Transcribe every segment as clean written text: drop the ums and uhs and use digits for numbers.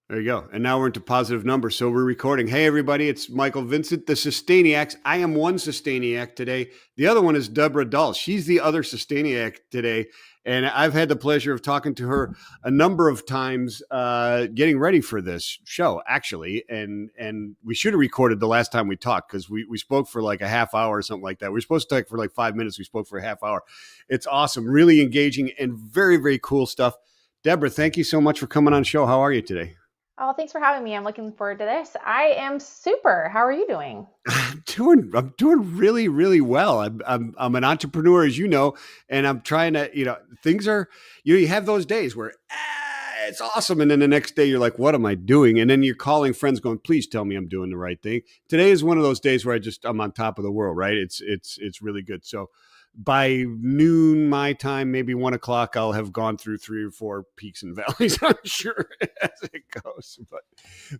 There you go. And now we're into positive numbers. So we're recording. Hey, everybody, it's Michael Vincent, the Sustainiacs. I am one Sustainiac today. The other one is Deborah Dull. She's the other Sustainiac today. And I've had the pleasure of talking to her a number of times, getting ready for this show, actually. And we should have recorded the last time we talked because we spoke for like a half hour or something like that. We were supposed to talk for like 5 minutes. We spoke for a half hour. It's awesome, really engaging and very, very cool stuff. Deborah, thank you so much for coming on the show. How are you today? Oh, thanks for having me. I'm looking forward to this. I am super. How are you doing? I'm doing really, really well. I'm an entrepreneur, as you know, and I'm trying to, things are, you have those days where it's awesome. And then the next day you're like, what am I doing? And then you're calling friends going, please tell me I'm doing the right thing. Today is one of those days where I'm on top of the world, right? It's really good. So by noon my time, maybe 1 o'clock, I'll have gone through 3 or 4 peaks and valleys, I'm sure, as it goes.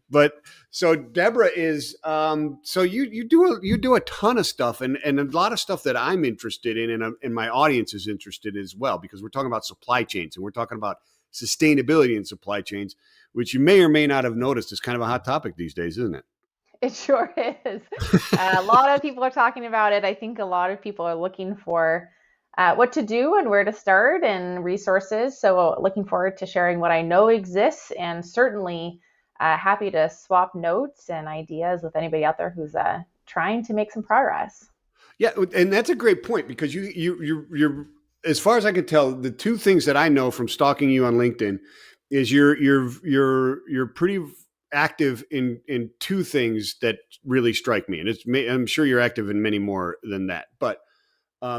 But so Deborah is so you do a ton of stuff, and a lot of stuff that I'm interested in, and my audience is interested in as well, because we're talking about supply chains and we're talking about sustainability in supply chains, which you may or may not have noticed is kind of a hot topic these days, isn't it? It sure is. A lot of people are talking about it. I think a lot of people are looking for what to do and where to start and resources. So, looking forward to sharing what I know exists, and certainly happy to swap notes and ideas with anybody out there who's trying to make some progress. Yeah, and that's a great point, because you're as far as I can tell, the two things that I know from stalking you on LinkedIn is you're pretty active in two things that really strike me, and I'm sure you're active in many more than that. But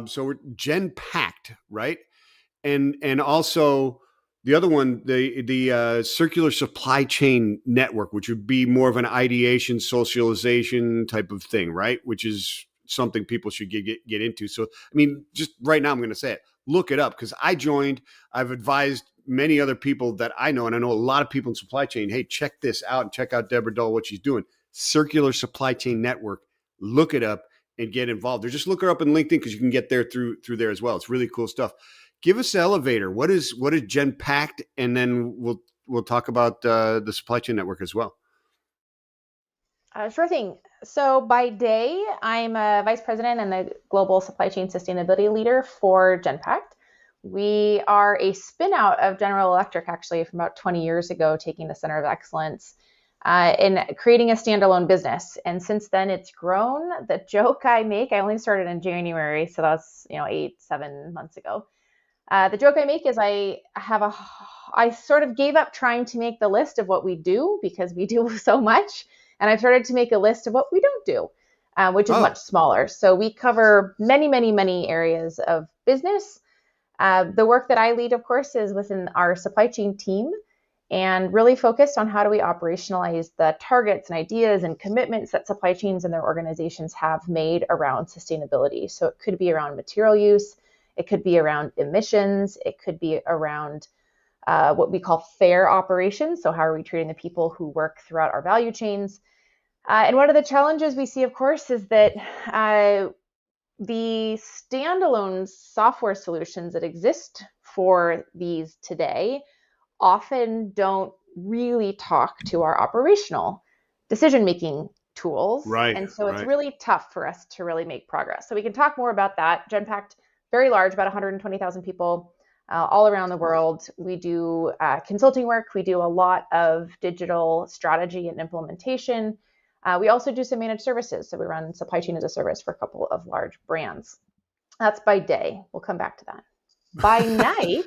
so we're Gen Pact, right? And also the other one, the circular supply chain network, which would be more of an ideation, socialization type of thing, right? Which is something people should get into. So, I mean, just right now, I'm going to say it. Look it up, because I joined. I've advised many other people that I know, and I know a lot of people in supply chain. Hey, check this out, and check out Deborah Dull, what she's doing. Circular Supply Chain Network. Look it up and get involved. Or just look her up in LinkedIn, because you can get there through there as well. It's really cool stuff. Give us the elevator. What is Gen Pact, and then we'll talk about the supply chain network as well. Sure thing. So, by day, I'm a vice president and the global supply chain sustainability leader for Genpact. We are a spin out of General Electric, actually, from about 20 years ago, taking the center of excellence in creating a standalone business. And since then, it's grown. The joke I make, I only started in January, so that's 7 months ago. The joke I make is I sort of gave up trying to make the list of what we do, because we do so much. And I've started to make a list of what we don't do, which is much smaller. So we cover many, many, many areas of business. The work that I lead, of course, is within our supply chain team, and really focused on how do we operationalize the targets and ideas and commitments that supply chains and their organizations have made around sustainability. So it could be around material use, it could be around emissions, it could be around what we call fair operations. So how are we treating the people who work throughout our value chains? And one of the challenges we see, of course, is that the standalone software solutions that exist for these today often don't really talk to our operational decision-making tools. Right. And so it's really tough for us to really make progress. So we can talk more about that. Genpact, very large, about 120,000 people all around the world. We do consulting work. We do a lot of digital strategy and implementation. We also do some managed services. So we run supply chain as a service for a couple of large brands. That's by day. We'll come back to that. By night,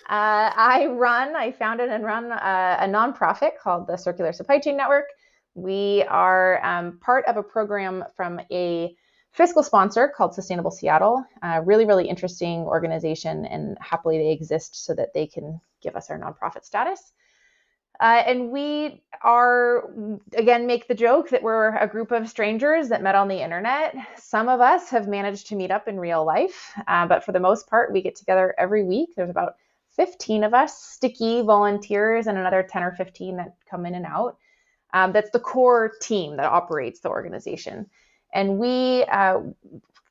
I founded and run a nonprofit called the Circular Supply Chain Network. We are part of a program from a fiscal sponsor called Sustainable Seattle, a really, really interesting organization, and happily they exist so that they can give us our nonprofit status. And we are, again, make the joke that we're a group of strangers that met on the internet. Some of us have managed to meet up in real life, but for the most part, we get together every week. There's about 15 of us, sticky volunteers, and another 10 or 15 that come in and out. That's the core team that operates the organization. And we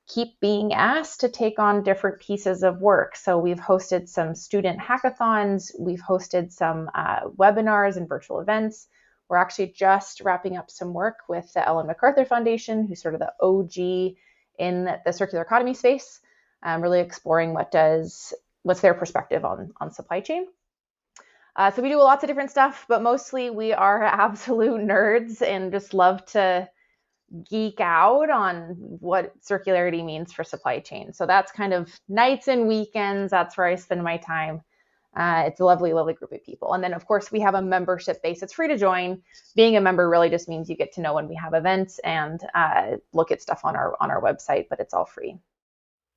keep being asked to take on different pieces of work. So we've hosted some student hackathons, we've hosted some webinars and virtual events. We're actually just wrapping up some work with the Ellen MacArthur Foundation, who's sort of the OG in the circular economy space, really exploring what's their perspective on supply chain. So we do lots of different stuff, but mostly we are absolute nerds and just love to geek out on what circularity means for supply chain. So that's kind of nights and weekends. That's where I spend my time. It's a lovely, lovely group of people. And then, of course, we have a membership base. It's free to join. Being a member really just means you get to know when we have events and look at stuff on our website, but it's all free.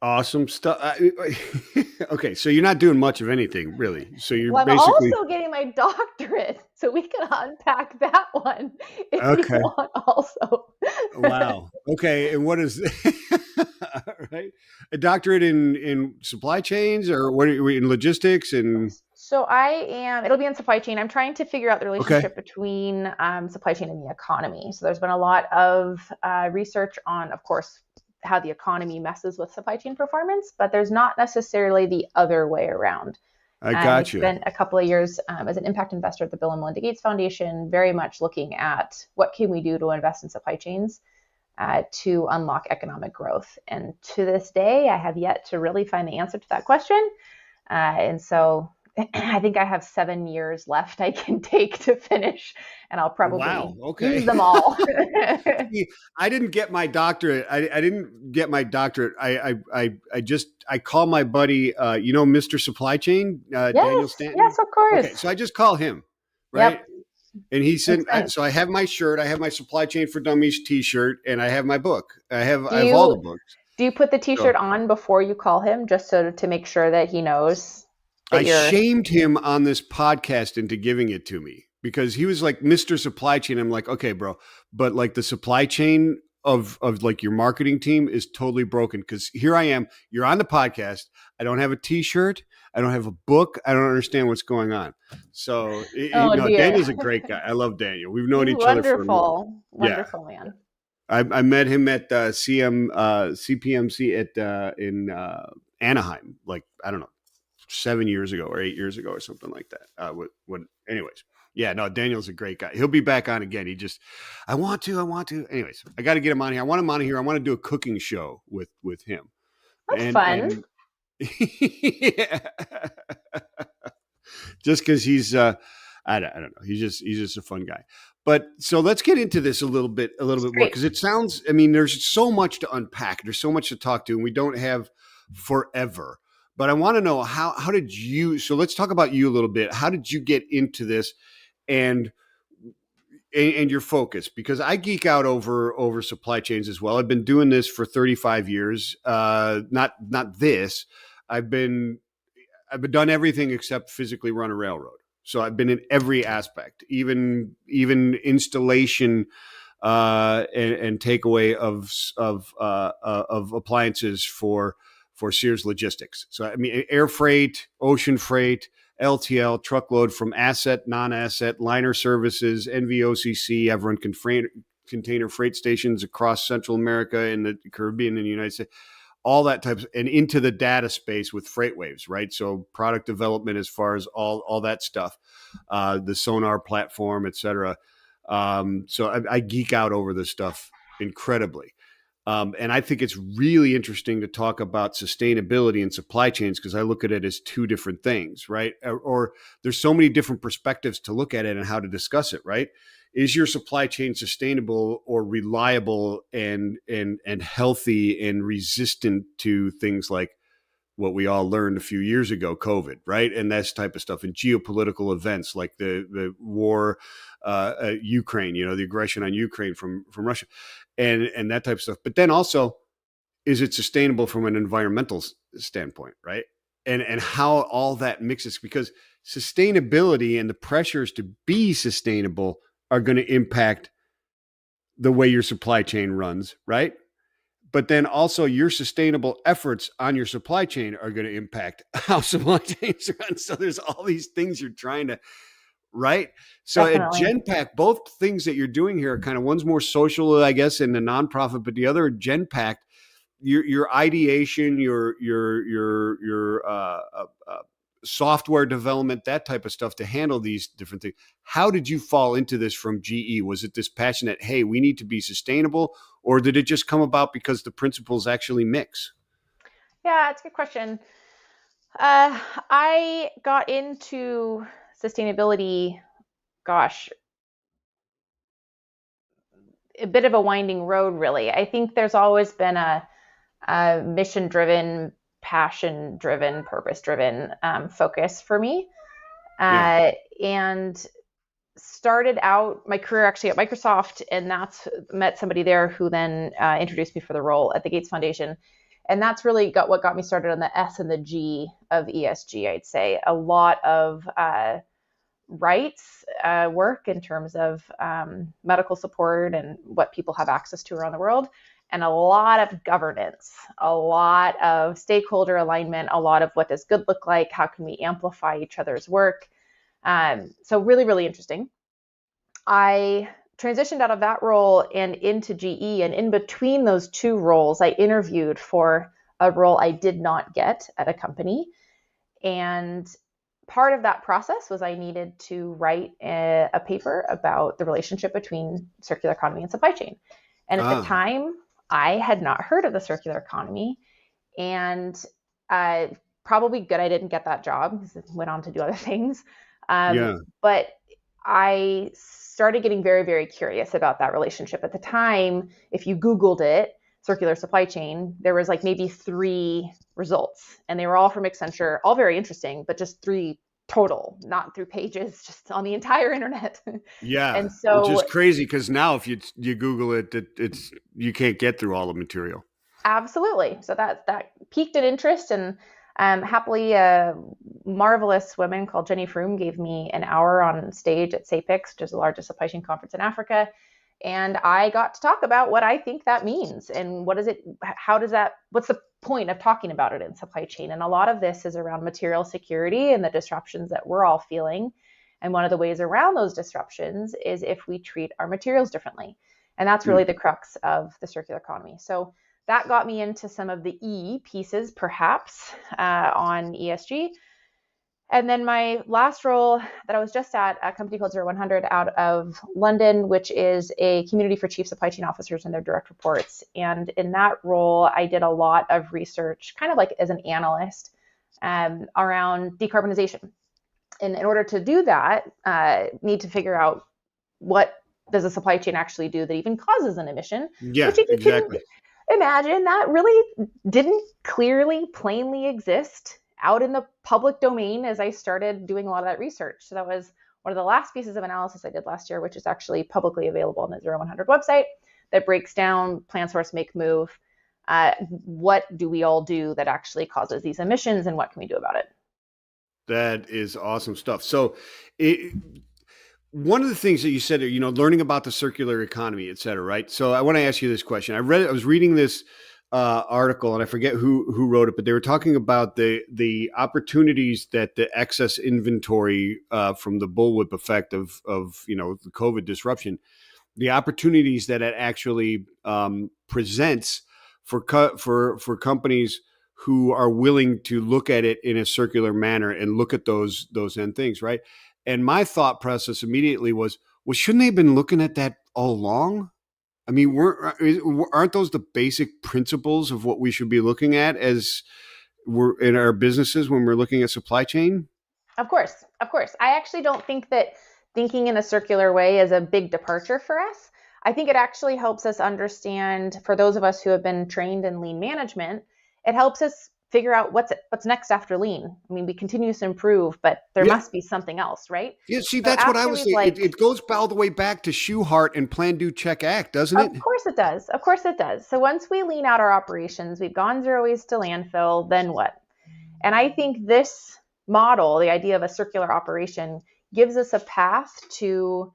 Awesome stuff. Okay, so you're not doing much of anything, really. So you're I'm basically also getting my doctorate, so we can unpack that one if okay. you want also. Wow. Okay, and what is all right? A doctorate in supply chains, or what are we in logistics and? So it'll be in supply chain. I'm trying to figure out the relationship between supply chain and the economy. So there's been a lot of research on, of course, how the economy messes with supply chain performance, but there's not necessarily the other way around. I got you. It's been a couple of years as an impact investor at the Bill and Melinda Gates Foundation, very much looking at what can we do to invest in supply chains to unlock economic growth. And to this day, I have yet to really find the answer to that question. And so I think I have 7 years left I can take to finish, and I'll probably use them all. I didn't get my doctorate. I didn't get my doctorate. I call my buddy, Mr. Supply Chain, yes, Daniel Stanton. Yes, of course. Okay, so I just call him, right? Yep. And he said, so I have my shirt, I have my Supply Chain for Dummies T-shirt, and I have my book. I have all the books. Do you put the T-shirt on before you call him, just to make sure that he knows? I shamed him on this podcast into giving it to me because he was like Mr. Supply Chain. I'm like, okay, bro, but like the supply chain of like your marketing team is totally broken because here I am. You're on the podcast. I don't have a T-shirt. I don't have a book. I don't understand what's going on. So Daniel's a great guy. I love Daniel. We've known each other for a while. Wonderful man. I met him at CPMC in Anaheim. Like, I don't know, 7 years ago or 8 years ago or something like that. Anyways, Daniel's a great guy. He'll be back on again. I want to. Anyways, I got to get him on here. I want him on here. I want to do a cooking show with him. That's fun. Yeah. Just because he's, I don't know. He's just a fun guy. But so let's get into this a little bit more because it sounds. I mean, there's so much to unpack. There's so much to talk to, and we don't have forever. But I want to know how did you, so let's talk about you a little bit. How did you get into this and your focus? Because I geek out over supply chains as well. I've been doing this for 35 years. Not this. I've done everything except physically run a railroad. So I've been in every aspect, even installation and takeaway of appliances for Sears Logistics. So, I mean, air freight, ocean freight, LTL, truckload from asset, non-asset, liner services, NVOCC, I've run container freight stations across Central America and the Caribbean and the United States, all that types, and into the data space with FreightWaves, right? So product development as far as all that stuff, the Sonar platform, et cetera. So I geek out over this stuff incredibly. And I think it's really interesting to talk about sustainability and supply chains because I look at it as two different things, right? Or there's so many different perspectives to look at it and how to discuss it, right? Is your supply chain sustainable or reliable and healthy and resistant to things like what we all learned a few years ago, COVID, right? And that type of stuff, and geopolitical events like the war, Ukraine, the aggression on Ukraine from Russia, and that type of stuff. But then also, is it sustainable from an environmental standpoint, right? And how all that mixes, because sustainability and the pressures to be sustainable are going to impact the way your supply chain runs, right? But then also your sustainable efforts on your supply chain are going to impact how supply chains run. So there's all these things you're trying to, right? So Definitely. At Genpact, both things that you're doing here are kind of, one's more social, I guess, in the nonprofit, but the other, Genpact, your ideation, software development, that type of stuff to handle these different things. How did you fall into this from GE? Was it this passionate, hey, we need to be sustainable, or did it just come about because the principles actually mix? Yeah, it's a good question. I got into sustainability, gosh, a bit of a winding road, really. I think there's always been a mission driven, passion driven, purpose driven focus for me. Yeah. And started out my career actually at Microsoft, and that's met somebody there who then introduced me for the role at the Gates Foundation. And that's really what got me started on the S and the G of ESG, I'd say. A lot of rights work in terms of medical support and what people have access to around the world, and a lot of governance, a lot of stakeholder alignment, a lot of what does good look like, how can we amplify each other's work. So really, really interesting. I transitioned out of that role and into GE, and in between those two roles, I interviewed for a role I did not get at a company. And part of that process was I needed to write a paper about the relationship between circular economy and supply chain. And at the time, I had not heard of the circular economy, and probably good I didn't get that job because I went on to do other things. But I started getting very, very curious about that relationship. At the time, if you Googled it, circular supply chain, there was like maybe 3 results, and they were all from Accenture, all very interesting, but just 3 total, not through pages, just on the entire internet. Yeah. And so, which is crazy because now if you Google it, it's you can't get through all the material. Absolutely. So that piqued an interest, and happily, a marvelous woman called Jenny Froome gave me an hour on stage at SAPIX, which is the largest supply chain conference in Africa. And I got to talk about what I think that means and what's the point of talking about it in supply chain. And a lot of this is around material security and the disruptions that we're all feeling. And one of the ways around those disruptions is if we treat our materials differently. And that's really the crux of the circular economy. So that got me into some of the E pieces, perhaps, on ESG. And then my last role that I was just at, a company called 0100 out of London, which is a community for chief supply chain officers and their direct reports. And in that role, I did a lot of research, kind of like as an analyst, around decarbonization. And in order to do that, need to figure out what does a supply chain actually do that even causes an emission. Yeah, which if you exactly. can imagine, that really didn't clearly, plainly exist out in the public domain as I started doing a lot of that research. So that was one of the last pieces of analysis I did last year, which is actually publicly available on the 0100 website, that breaks down plan, source, make, move. What do we all do that actually causes these emissions, and what can we do about it? That is awesome stuff. So one of the things that you said, learning about the circular economy, et cetera, right? So I want to ask you this question. I was reading this article, and I forget who wrote it, but they were talking about the opportunities that the excess inventory from the bullwhip effect of the COVID disruption, the opportunities that it actually presents for companies who are willing to look at it in a circular manner and look at those end things, right? And my thought process immediately was, well, shouldn't they have been looking at that all along? I mean, aren't those the basic principles of what we should be looking at as we're in our businesses when we're looking at supply chain? Of course. I actually don't think that thinking in a circular way is a big departure for us. I think it actually helps us understand, for those of us who have been trained in lean management, it helps us figure out what's next after lean. I mean, we continue to improve, but there must be something else, right? Yeah, see, that's what I was saying. It goes all the way back to Schuhart and Plan, Do, Check, Act, doesn't it? Of course it does. So once we lean out our operations, we've gone zero waste to landfill, then what? And I think this model, the idea of a circular operation, gives us a path to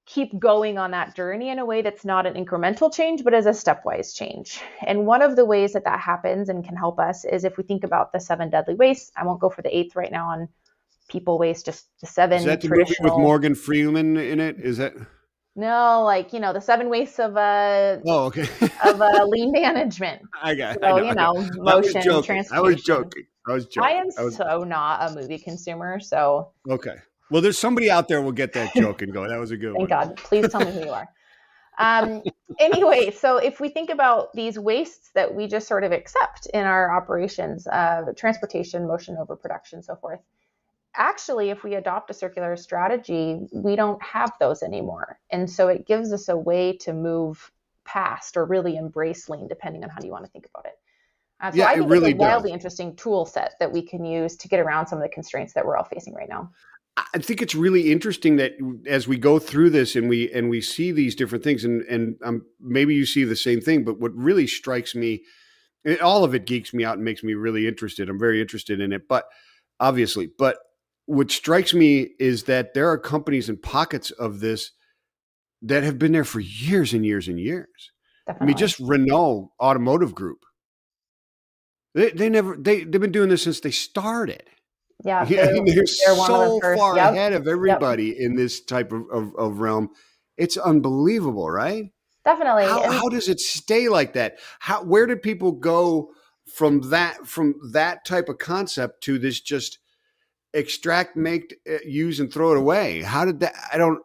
keep going on that journey in a way that's not an incremental change, but as a stepwise change. And one of the ways that happens and can help us is if we think about the 7 deadly wastes. I won't go for the 8th right now on people waste, just the 7 Is that the traditional. movie with Morgan Freeman in it? Is that? No, like, the seven wastes of Oh, okay. lean management. I So, know, I know. I was motion, joking. I was transportation. joking. I was I joking. am I was so not a movie consumer, so okay. Well, there's somebody out there will get that joke and go, "That was a good thank one." God. Please tell me who you are. Um, anyway, so if we think about these wastes that we just sort of accept in our operations, transportation, motion, overproduction, so forth, actually, if we adopt a circular strategy, we don't have those anymore. And so it gives us a way to move past or really embrace lean, depending on how you want to think about it. So Yeah, I it think it's a really does. wildly interesting tool set that we can use to get around some of the constraints that we're all facing right now. I think it's really interesting that as we go through this and we see these different things, and maybe you see the same thing, but what really strikes me, all of it geeks me out and makes me really interested. I'm very interested in it, but obviously, but what strikes me is that there are companies and pockets of this that have been there for years and years and years. I mean, Definitely. just Renault Automotive Group. They've been doing this since they started. Yeah, Yeah, I mean, they're they're one of the so first. far Yep. ahead of Yep. everybody in this type of realm. It's unbelievable, right? Definitely. And How does it stay like that? Where did people go from that type of concept to this just extract, make, use, and throw it away? How did that? I don't.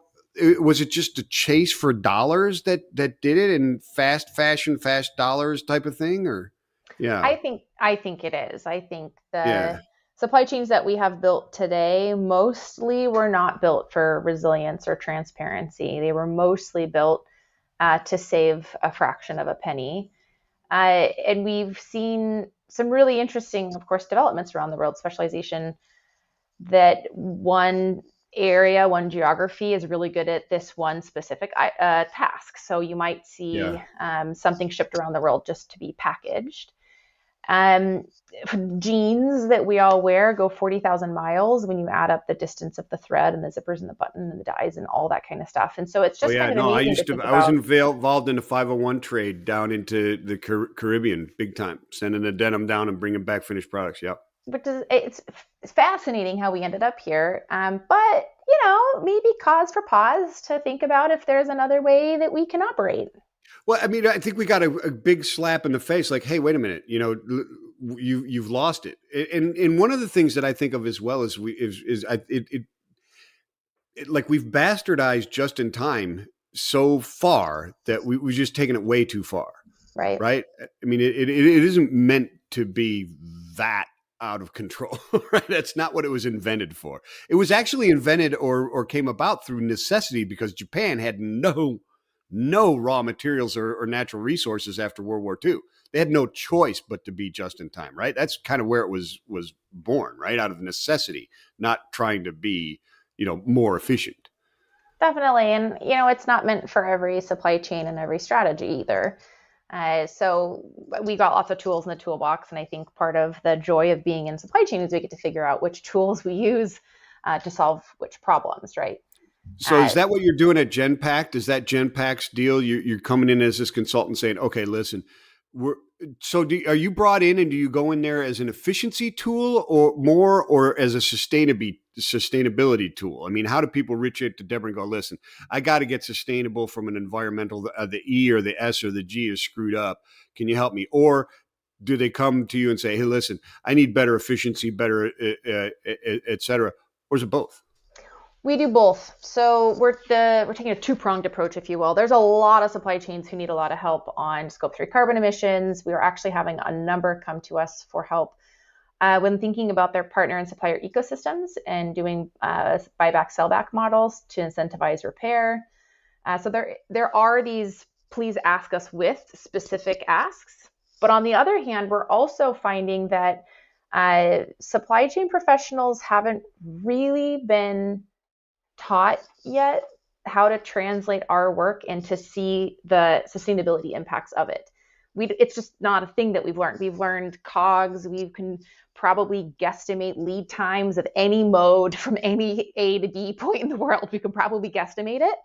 Was it just a chase for dollars that did it, and fast fashion, fast dollars type of thing, or yeah, I think it is. I think the yeah, supply chains that we have built today mostly were not built for resilience or transparency. They were mostly built to save a fraction of a penny. And we've seen some really interesting, of course, developments around the world. Specialization, that one area, one geography is really good at this one specific task. So you might yeah. see something shipped around the world just to be packaged. Um, Jeans that we all wear go 40,000 miles when you add up the distance of the thread and the zippers and the button and the dies and all that kind of stuff. And so it's Oh just yeah, kind of no, amazing to think I was about. involved in the 501 trade down into the Caribbean big time, sending the denim down and bringing back finished products. Yep. Which is it's fascinating how we ended up here. But maybe cause for pause to think about if there's another way that we can operate. Well, I mean, I think we got a big slap in the face. Like, hey, wait a minute, you've lost it. And one of the things that I think of as well is like we've bastardized just in time so far that we've just taken it way too far. Right. Right? I mean, it isn't meant to be that out of control, right? That's not what it was invented for. It was actually invented or came about through necessity because Japan had no raw materials or natural resources after World War II. They had no choice but to be just in time, right? That's kind of where it was born, right? Out of necessity, not trying to be, more efficient. Definitely. And, it's not meant for every supply chain and every strategy either. So we got lots of tools in the toolbox. And I think part of the joy of being in supply chain is we get to figure out which tools we use to solve which problems, right? So Uh, is that what you're doing at Genpact? Is that Genpact's deal? You're coming in as this consultant saying, okay, listen, we're are you brought in and do you go in there as an efficiency tool or more or as a sustainability tool? I mean, how do people reach out to Deborah and go, listen, I got to get sustainable from an environmental, the E or the S or the G is screwed up. Can you help me? Or do they come to you and say, hey, listen, I need better efficiency, better, et cetera? Or is it both? We do both. So we're taking a two-pronged approach, if you will. There's a lot of supply chains who need a lot of help on scope 3 carbon emissions. We are actually having a number come to us for help when thinking about their partner and supplier ecosystems and doing buyback sellback models to incentivize repair. So there are these please ask us with specific asks. But on the other hand, we're also finding that supply chain professionals haven't really been taught yet how to translate our work and to see the sustainability impacts of it. It's just not a thing that we've learned. We've learned COGS. We can probably guesstimate lead times of any mode from any A to B point in the world. We can probably guesstimate it.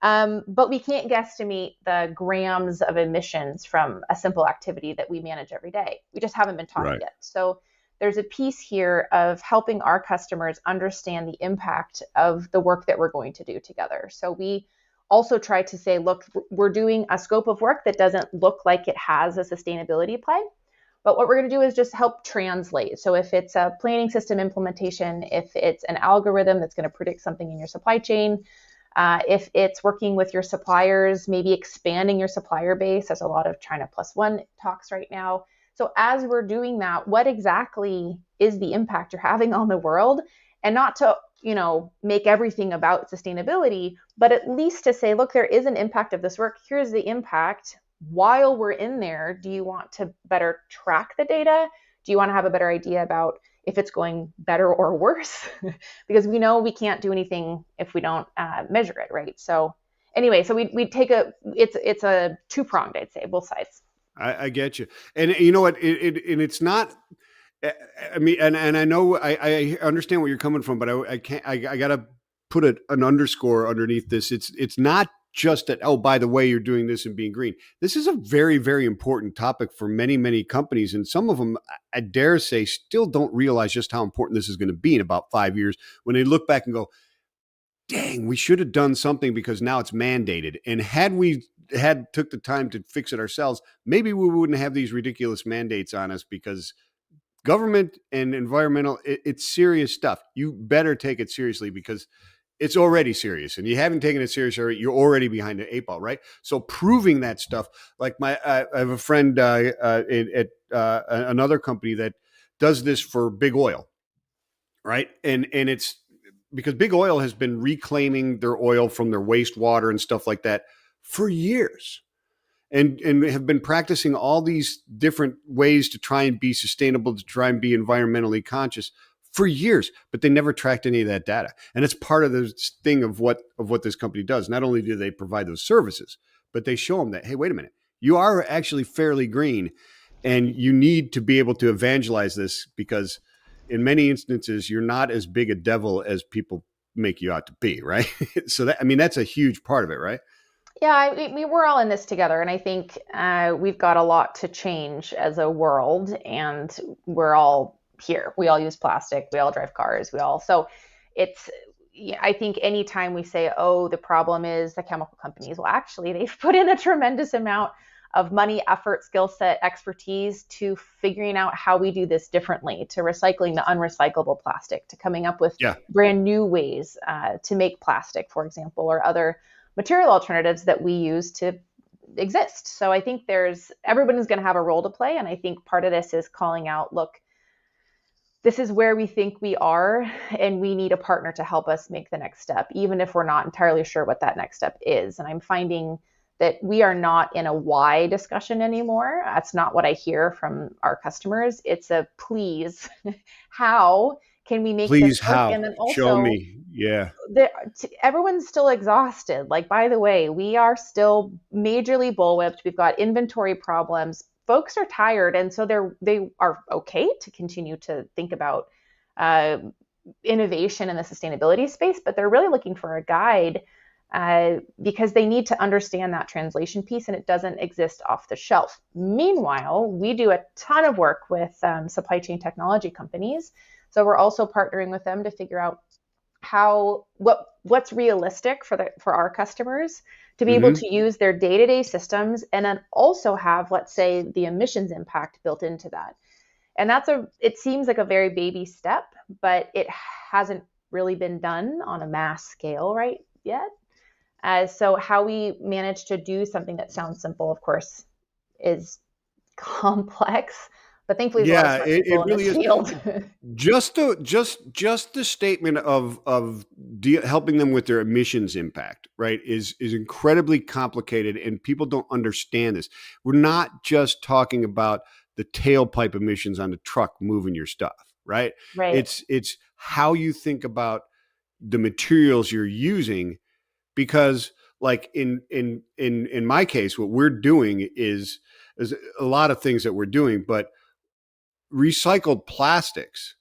But we can't guesstimate the grams of emissions from a simple activity that we manage every day. We just haven't been taught it Right. yet. So there's a piece here of helping our customers understand the impact of the work that we're going to do together. So we also try to say, look, we're doing a scope of work that doesn't look like it has a sustainability play. But what we're going to do is just help translate. So if it's a planning system implementation, if it's an algorithm that's going to predict something in your supply chain, if it's working with your suppliers, maybe expanding your supplier base, there's a lot of China plus one talks right now. So as we're doing that, what exactly is the impact you're having on the world? And not to, make everything about sustainability, but at least to say, look, there is an impact of this work. Here's the impact. While we're in there, do you want to better track the data? Do you want to have a better idea about if it's going better or worse? Because we know we can't do anything if we don't measure it, right? So anyway, so we take it's a two-pronged, I'd say, both sides. I get you. And you know what, and it's not, I mean, and I know I understand where you're coming from, but I can't, I got to put an underscore underneath this. It's not just that, oh, by the way, you're doing this and being green. This is a very, very important topic for many, many companies. And some of them, I dare say, still don't realize just how important this is going to be in about 5 years when they look back and go, dang, we should have done something because now it's mandated. And had we took the time to fix it ourselves, maybe we wouldn't have these ridiculous mandates on us, because government and environmental, it's serious stuff. You better take it seriously, because it's already serious, and you haven't taken it seriously. You're already behind the 8 ball, right? So proving that stuff, like I have a friend at another company that does this for big oil, right? And it's because big oil has been reclaiming their oil from their wastewater and stuff like that for years, and have been practicing all these different ways to try and be sustainable, to try and be environmentally conscious for years, but they never tracked any of that data. And it's part of the thing of what this company does. Not only do they provide those services, but they show them that, hey, wait a minute, you are actually fairly green, and you need to be able to evangelize this, because in many instances, you're not as big a devil as people make you out to be, right? So that, I mean, that's a huge part of it, right? Yeah, we're all in this together, and I think we've got a lot to change as a world, and we're all here. We all use plastic. We all drive cars. So it's. Yeah, I think anytime we say, "Oh, the problem is the chemical companies," well, actually, they've put in a tremendous amount of money, effort, skill set, expertise to figuring out how we do this differently, to recycling the unrecyclable plastic, to coming up with brand new ways to make plastic, for example, or other material alternatives that we use to exist. So I think everybody's going to have a role to play. And I think part of this is calling out, look, this is where we think we are, and we need a partner to help us make the next step, even if we're not entirely sure what that next step is. And I'm finding that we are not in a why discussion anymore. That's not what I hear from our customers. It's a please, how can we make Please, this work? how? And then also, show me. Yeah. Everyone's still exhausted. Like, by the way, we are still majorly bullwhipped. We've got inventory problems. Folks are tired, and so they are okay to continue to think about innovation in the sustainability space, but they're really looking for a guide because they need to understand that translation piece, and it doesn't exist off the shelf. Meanwhile, we do a ton of work with supply chain technology companies. So we're also partnering with them to figure out what's realistic for our customers to be able to use their day-to-day systems, and then also have, let's say, the emissions impact built into that. And it seems like a very baby step, but it hasn't really been done on a mass scale right yet. So how we manage to do something that sounds simple, of course, is complex. But thankfully, there's a lot of smart people in this field. Just the statement of helping them with their emissions impact, right, is incredibly complicated, and people don't understand this. We're not just talking about the tailpipe emissions on the truck moving your stuff, right? Right. It's how you think about the materials you're using, because, like in my case, what we're doing is a lot of things that we're doing, but recycled plastics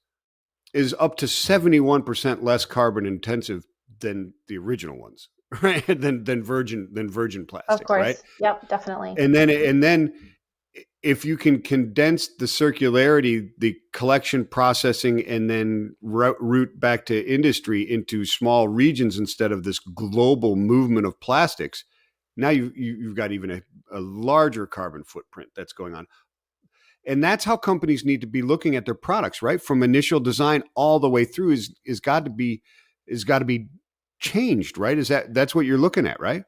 is up to 71% less carbon intensive than the original ones, right? than virgin plastic, Of course. right? Yep, definitely. And then if you can condense the circularity, the collection, processing, and then route back to industry into small regions instead of this global movement of plastics, now you've got even a larger carbon footprint that's going on. And that's how companies need to be looking at their products, right? From initial design all the way through is got to be changed, right? That's what you're looking at, right?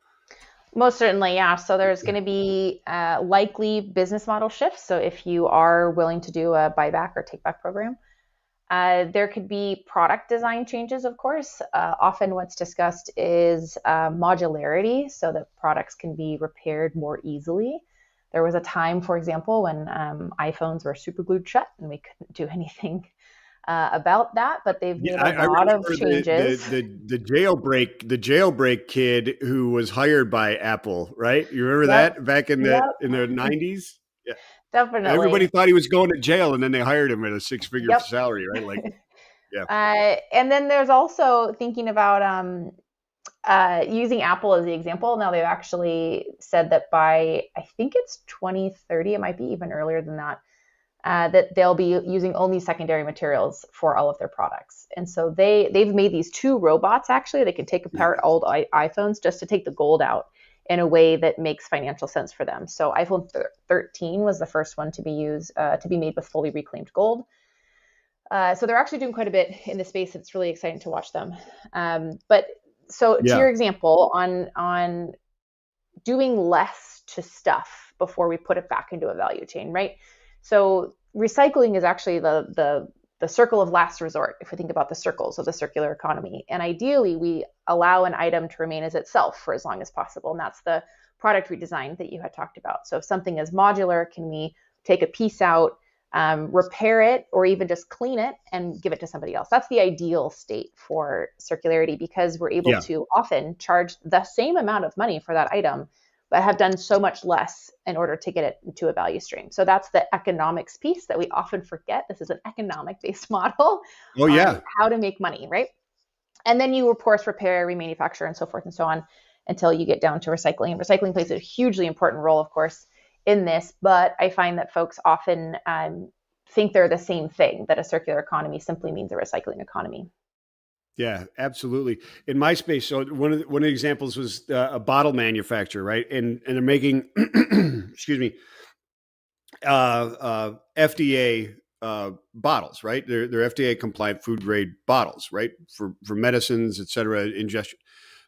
Most certainly, yeah. So there's going to be likely business model shifts. So if you are willing to do a buyback or take back program, there could be product design changes, of course. Often what's discussed is modularity so that products can be repaired more easily. There was a time, for example, when iPhones were super glued shut and we couldn't do anything about that, but they've made a lot of changes. The jailbreak kid who was hired by Apple, right? You remember that back in the 90s? Yeah. Definitely. Everybody thought he was going to jail, and then they hired him at a six-figure salary, right? Like, yeah. And then there's also thinking about using Apple as the example. Now they've actually said that by, I think it's 2030, it might be even earlier than that, that they'll be using only secondary materials for all of their products. And so they've made these two robots, actually, that can take apart old iPhones just to take the gold out in a way that makes financial sense for them. So iPhone 13 was the first one to be made with fully reclaimed gold. So they're actually doing quite a bit in the space. It's really exciting to watch them. But to your example on doing less to stuff before we put it back into a value chain, right? So recycling is actually the circle of last resort, if we think about the circles of the circular economy. And ideally, we allow an item to remain as itself for as long as possible. And that's the product redesign that you had talked about. So if something is modular, can we take a piece out, repair it, or even just clean it and give it to somebody else? That's the ideal state for circularity, because we're able to often charge the same amount of money for that item, but have done so much less in order to get it into a value stream. So that's the economics piece that we often forget. This is an economic-based model on how to make money, right? And then you, of course, repair, remanufacture, and so forth and so on until you get down to recycling. And recycling plays a hugely important role, of course, in this. But I find that folks often think they're the same thing, that a circular economy simply means a recycling economy. Yeah, absolutely. In my space, so one of the examples was a bottle manufacturer, right? And they're making, excuse me, FDA bottles, right? They're FDA compliant food grade bottles, right? For medicines, et cetera, ingestion.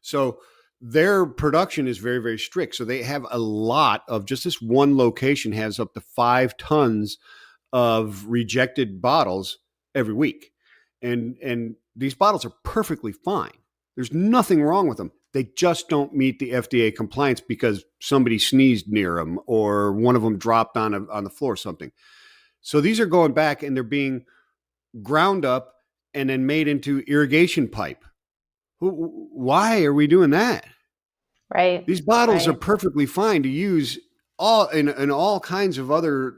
So their production is very, very strict. So they have a lot of, just this one location has up to 5 tons of rejected bottles every week. And these bottles are perfectly fine. There's nothing wrong with them. They just don't meet the FDA compliance because somebody sneezed near them or one of them dropped on the floor or something. So these are going back and they're being ground up and then made into irrigation pipe. Why are we doing that? Right. These bottles are perfectly fine to use in all kinds of other,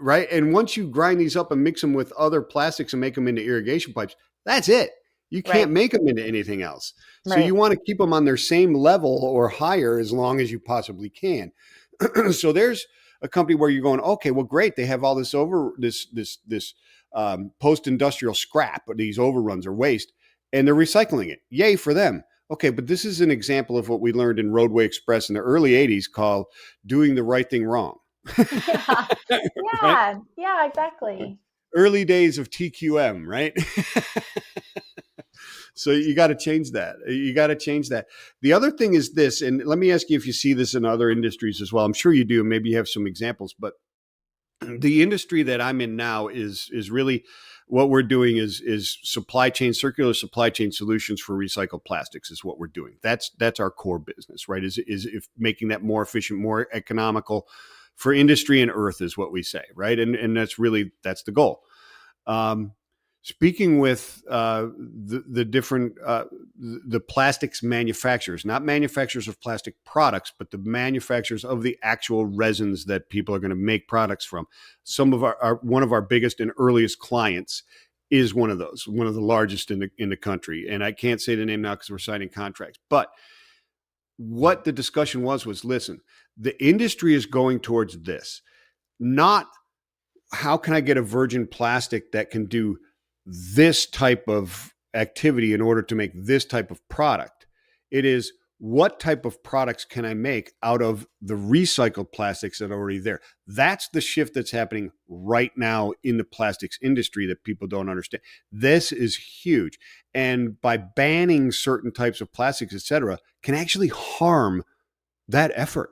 right? And once you grind these up and mix them with other plastics and make them into irrigation pipes, that's it. You can't make them into anything else. So you want to keep them on their same level or higher as long as you possibly can. So there's a company where you're going, okay, well, great. They have all this post-industrial scrap, or these overruns or waste, and they're recycling it. Yay for them. Okay, but this is an example of what we learned in Roadway Express in the early 80s called doing the right thing wrong. Right? Yeah, exactly. Early days of TQM, right? So you got to change that. The other thing is this, and let me ask you if you see this in other industries as well. I'm sure you do. Maybe you have some examples, but the industry that I'm in now is really what we're doing is circular supply chain solutions for recycled plastics is what we're doing. That's our core business, right? Is if making that more efficient, more economical for industry and earth is what we say, right? And that's the goal. Speaking with the different the plastics manufacturers, not manufacturers of plastic products, but the manufacturers of the actual resins that people are going to make products from. Some of one of our biggest and earliest clients is one of those, one of the largest in the country. And I can't say the name now because we're signing contracts. But what the discussion was listen, the industry is going towards this. not how can I get a virgin plastic that can do this type of activity in order to make this type of product. It is what type of products can I make out of the recycled plastics that are already there? That's the shift that's happening right now in the plastics industry that people don't understand. This is huge. And by banning certain types of plastics, et cetera, can actually harm that effort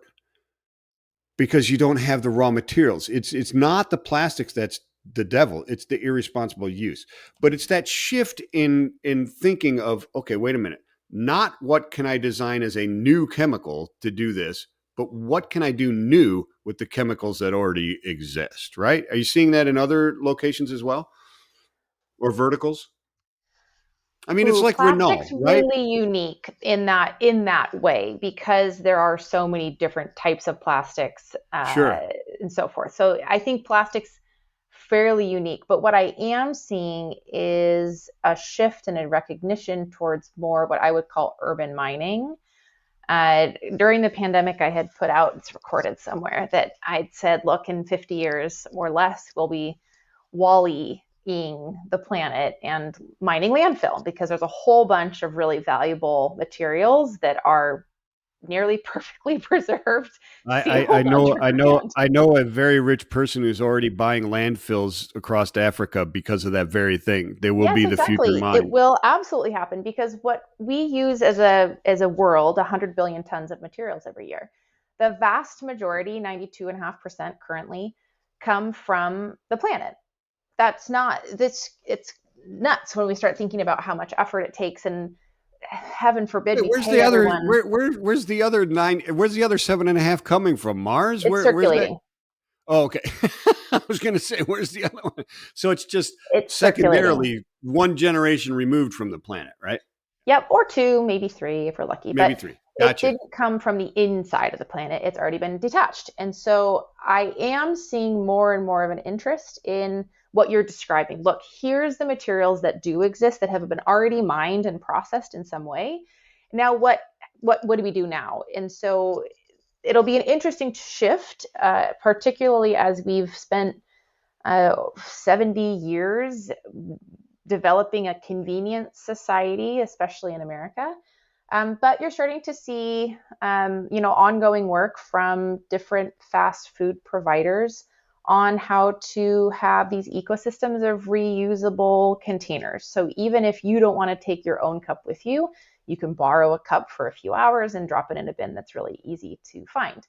because you don't have the raw materials. It's not the plastics that's the devil. It's the irresponsible use. But it's that shift in thinking of, okay, wait a minute. Not what can I design as a new chemical to do this, but what can I do new with the chemicals that already exist, right? Are you seeing that in other locations as well? Or verticals? I mean, it's Ooh, like plastic's Renault, right? really unique in that way because there are so many different types of plastics Sure. and so forth. So I think plastic's fairly unique. But what I am seeing is a shift and a recognition towards more what I would call urban mining. During the pandemic, I had put out, it's recorded somewhere, that I'd said, look, in 50 years or less, we'll be Wall-E-ing the planet and mining landfill because there's a whole bunch of really valuable materials that are nearly perfectly preserved I sealed know underground. I know a very rich person who's already buying landfills across Africa because of that very thing. They will Yes, be the future exactly. It mine. will absolutely happen because what we use as a world, 100 billion tons of materials every year. The vast majority, 92.5% currently, come from the planet. That's not this it's nuts when we start thinking about how much effort it takes and heaven forbid Wait, we where's pay the other everyone. where's the other nine? Where's the other 7.5 coming from? Mars? It's Where's that? circulating. Oh, okay. I was going to say, where's the other one? So it's just It's circulating. secondarily one generation removed from the planet, right? Yep, or two, maybe three if we're lucky. Maybe But three. it Gotcha. didn't come from the inside of the planet. It's already been detached. And so I am seeing more and more of an interest in what you're describing. Look, here's the materials that do exist that have been already mined and processed in some way. Now what do we do now? And so it'll be an interesting shift, particularly as we've spent 70 years developing a convenience society, especially in America. But you're starting to see, ongoing work from different fast food providers on how to have these ecosystems of reusable containers. So even if you don't want to take your own cup with you, you can borrow a cup for a few hours and drop it in a bin that's really easy to find.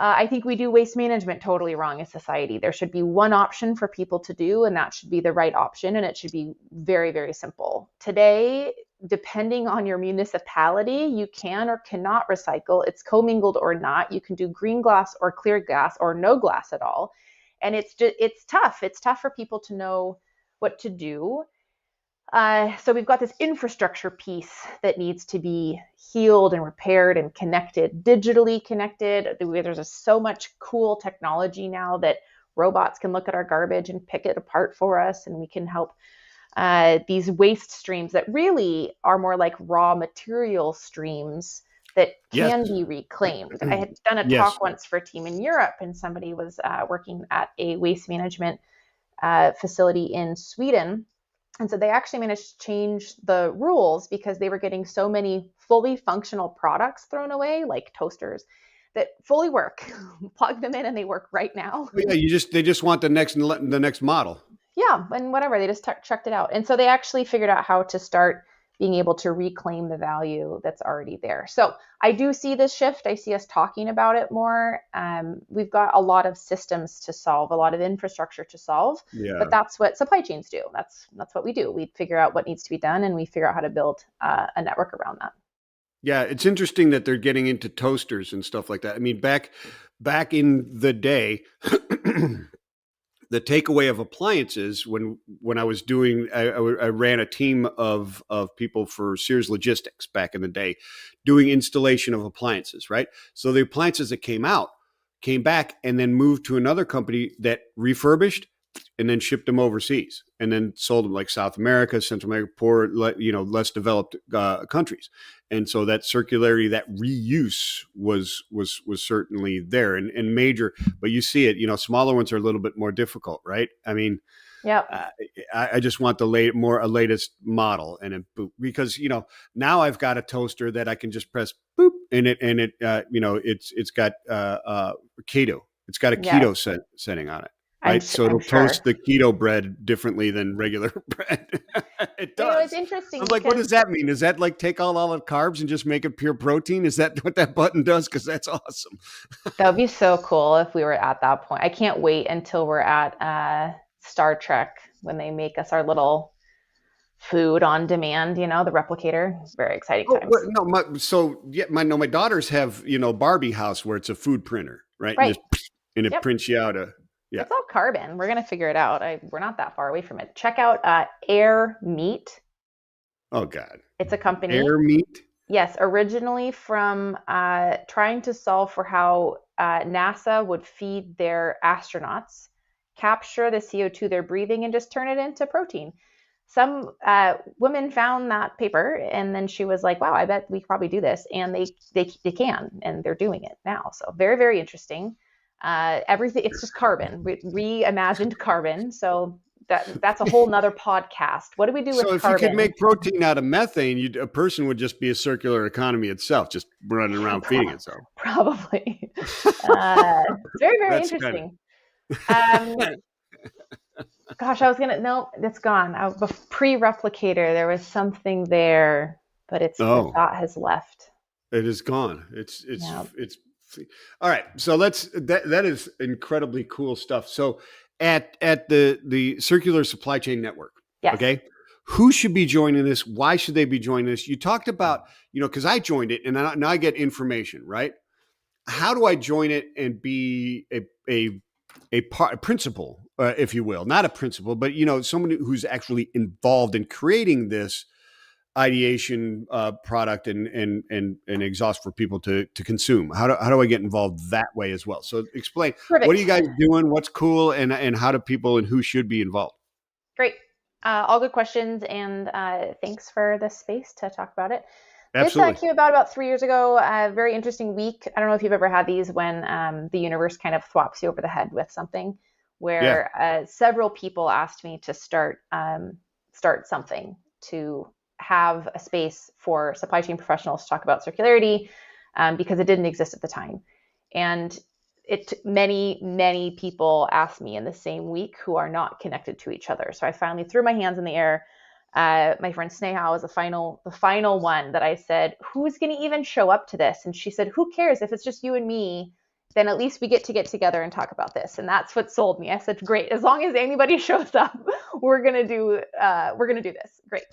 I think we do waste management totally wrong as society. There should be one option for people to do, and that should be the right option, and it should be very, very simple. Today, depending on your municipality, you can or cannot recycle. It's commingled or not. You can do green glass or clear glass or no glass at all. And it's tough. It's tough for people to know what to do. So we've got this infrastructure piece that needs to be healed and repaired and connected, digitally connected. There's so much cool technology now that robots can look at our garbage and pick it apart for us, and we can help these waste streams that really are more like raw material streams that Yes. can be reclaimed. I had done a Yes. talk once for a team in Europe, and somebody was working at a waste management facility in Sweden. And so they actually managed to change the rules because they were getting so many fully functional products thrown away, like toasters, that fully work. Plug them in and they work right now. Yeah, they just want the next model. Yeah, and whatever, they just checked it out. And so they actually figured out how to start being able to reclaim the value that's already there. So I do see this shift. I see us talking about it more. We've got a lot of systems to solve, a lot of infrastructure to solve, Yeah. but that's what supply chains do. That's what we do. We figure out what needs to be done, and we figure out how to build a network around that. Yeah, it's interesting that they're getting into toasters and stuff like that. I mean, back in the day, the takeaway of appliances when I was I ran a team of people for Sears Logistics back in the day, doing installation of appliances, right? So the appliances that came back and then moved to another company that refurbished, and then shipped them overseas and then sold them like South America, Central America, poor, less developed countries. And so that circularity, that reuse was certainly there and major, but you see it, smaller ones are a little bit more difficult, right? I mean, Yep. I just want the latest model and because now I've got a toaster that I can just press boop and it's got keto. It's got a keto setting on it, right? So it'll toast the keto bread differently than regular bread. It does. It's interesting. I'm like, what does that mean? Does that like take all the carbs and just make it pure protein? Is that what that button does? Because that's awesome. That would be so cool if we were at that point. I can't wait until we're at Star Trek when they make us our little food on demand, the replicator. It's very exciting times. My daughters have, Barbie house where it's a food printer, right? And it prints you out It's all carbon. We're going to figure it out. We're not that far away from it. Check out Air Meat. Oh God. It's a company. Air Meat? Yes. Originally from trying to solve for how NASA would feed their astronauts, capture the CO2 they're breathing and just turn it into protein. Some women found that paper and then she was like, wow, I bet we could probably do this. And they can, and they're doing it now. So very, very interesting. Everything, it's just carbon, reimagined carbon. So that's a whole nother podcast. What do we do with carbon? So if you could make protein out of methane, a person would just be a circular economy itself, just running around feeding itself. Probably. It's very, very interesting. Gosh, no, it's gone. Pre-replicator, there was something there, but the thought has left. It is gone. It's all right. So that is incredibly cool stuff. So at the Circular Supply Chain Network, yes. Okay, who should be joining this? Why should they be joining this? You talked about, because I joined it and now I get information, right? How do I join it and be a principal, if you will, not a principal, but someone who's actually involved in creating this ideation product and exhaust for people to consume? How do I get involved that way as well? So explain. Perfect. What are you guys doing? What's cool, and how do people and who should be involved? Great, all good questions, and thanks for the space to talk about it. Absolutely. This came about 3 years ago. A very interesting week. I don't know if you've ever had these when the universe kind of thwops you over the head with something, where several people asked me to start something, to have a space for supply chain professionals to talk about circularity, because it didn't exist at the time. And many people asked me in the same week who are not connected to each other. So I finally threw my hands in the air. My friend Sneha was the final one that I said, who's going to even show up to this? And she said, who cares if it's just you and me? Then at least we get together and talk about this. And that's what sold me. I said, great, as long as anybody shows up, we're going to do this. Great.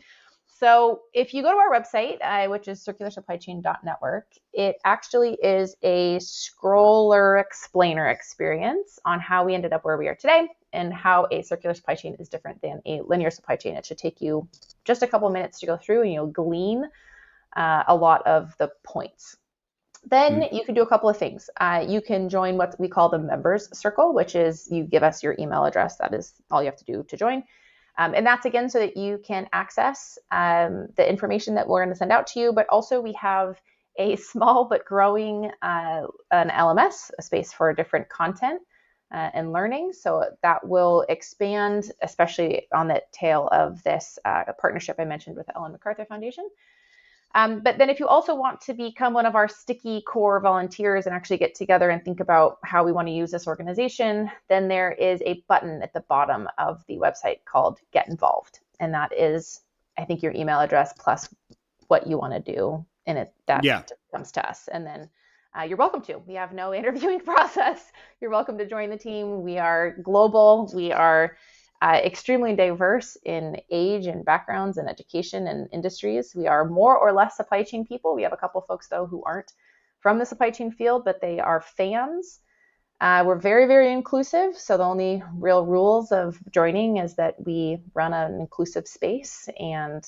So if you go to our website, which is circularsupplychain.network, it actually is a scroller explainer experience on how we ended up where we are today and how a circular supply chain is different than a linear supply chain. It should take you just a couple minutes to go through, and you'll glean a lot of the points. Then you can do a couple of things. You can join what we call the members circle, which is you give us your email address. That is all you have to do to join. And that's, again, so that you can access the information that we're going to send out to you. But also we have a small but growing an LMS, a space for different content and learning. So that will expand, especially on the tail of this partnership I mentioned with the Ellen MacArthur Foundation. But then if you also want to become one of our sticky core volunteers and actually get together and think about how we want to use this organization, then there is a button at the bottom of the website called Get Involved. And that is, I think, your email address plus what you want to do. And that comes to us. And then you're welcome to. We have no interviewing process. You're welcome to join the team. We are global. We are extremely diverse in age and backgrounds and education and industries. We are more or less supply chain people. We have a couple folks, though, who aren't from the supply chain field, but they are fans. We're very, very inclusive. So the only real rules of joining is that we run an inclusive space and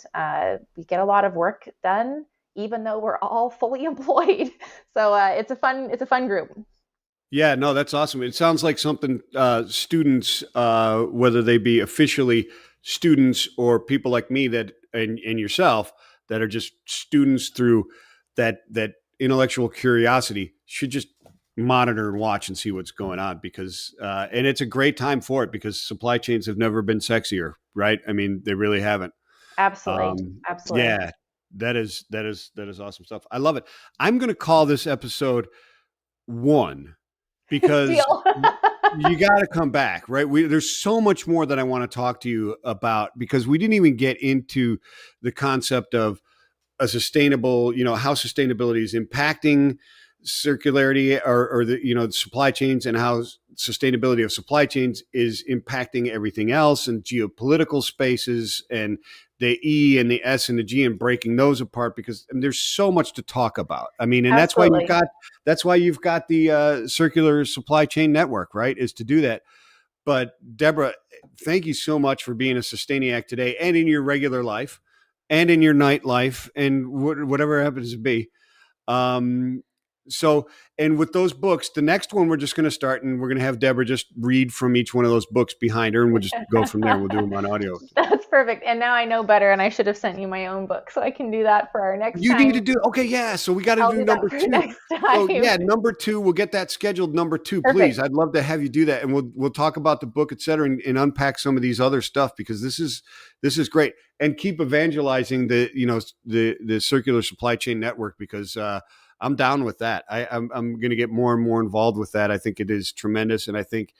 we get a lot of work done, even though we're all fully employed. So it's a fun group. Yeah, no, that's awesome. It sounds like something students, whether they be officially students or people like me that and yourself that are just students through that intellectual curiosity should just monitor and watch and see what's going on because and it's a great time for it because supply chains have never been sexier, right? I mean, they really haven't. Absolutely. Absolutely. Yeah, that is awesome stuff. I love it. I'm going to call this episode one because Deal. you got to come back, right? There's so much more that I want to talk to you about because we didn't even get into the concept of a sustainable, how sustainability is impacting circularity or the, the supply chains and how sustainability of supply chains is impacting everything else and geopolitical spaces and the E and the S and the G and breaking those apart because there's so much to talk about. I mean, and Absolutely. that's why you've got the circular supply chain network, right? Is to do that. But Deborah, thank you so much for being a Sustainiac today and in your regular life and in your nightlife and whatever happens to be. Um, so, and with those books, the next one we're just going to start and we're going to have Deborah just read from each one of those books behind her and we'll just go from there. We'll do them on audio. That's perfect. And now I know better, and I should have sent you my own book so I can do that for our next You need time. to do, okay, yeah. So we got to I'll do do that number for two. next So time. yeah, number two, we'll get that scheduled. Number two, please. Perfect. I'd love to have you do that, and we'll talk about the book, et cetera, and unpack some of these other stuff because this is great. And keep evangelizing the circular supply chain network because I'm down with that. I'm going to get more and more involved with that. I think it is tremendous, and I think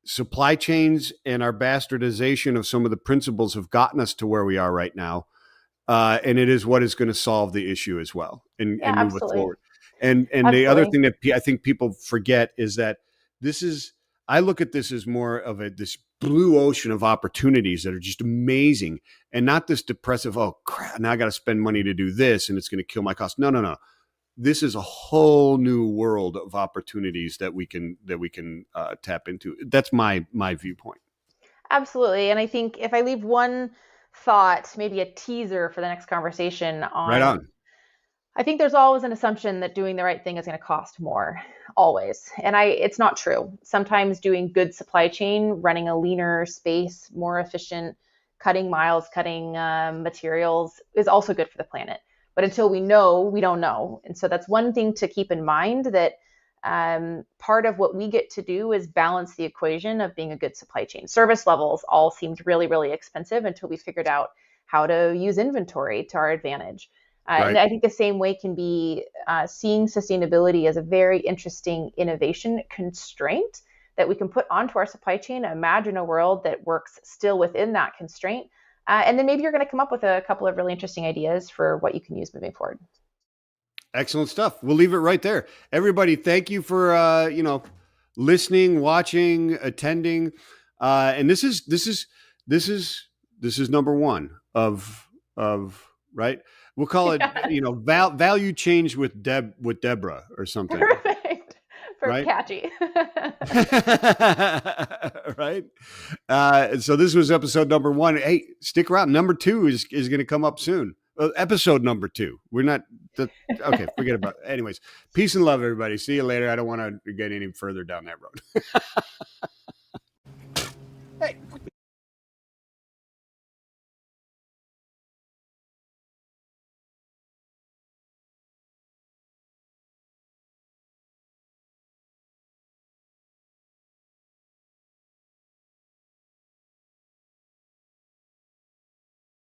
supply chains and our bastardization of some of the principles have gotten us to where we are right now. And it is what is going to solve the issue as well Yeah, and move it absolutely. forward. And the other Absolutely. thing that I think people forget is that this is I look at this as more of this blue ocean of opportunities that are just amazing and not this depressive, oh crap, now I got to spend money to do this and it's going to kill my cost. No, no, no. This is a whole new world of opportunities that we can tap into. That's my viewpoint. Absolutely. And I think if I leave one thought, maybe a teaser for the next conversation Right on, on. I think there's always an assumption that doing the right thing is going to cost more, always. And it's not true. Sometimes doing good supply chain, running a leaner space, more efficient, cutting miles, cutting materials is also good for the planet. But until we know, we don't know. And so that's one thing to keep in mind that part of what we get to do is balance the equation of being a good supply chain. Service levels all seemed really, really expensive until we figured out how to use inventory to our advantage. And Right. I think the same way can be seeing sustainability as a very interesting innovation constraint that we can put onto our supply chain. Imagine a world that works still within that constraint. And then maybe you're going to come up with a couple of really interesting ideas for what you can use moving forward. Excellent stuff. We'll leave it right there. Everybody, thank you for listening, watching, attending. And this is number one of right. We'll call it Yeah. value change with Deborah or something, Perfect. For right? catchy. Right. So this was episode number one. Hey, stick around. Number two is going to come up soon. Episode number two. We're not. Okay, forget about it. Anyways, peace and love, everybody. See you later. I don't want to get any further down that road.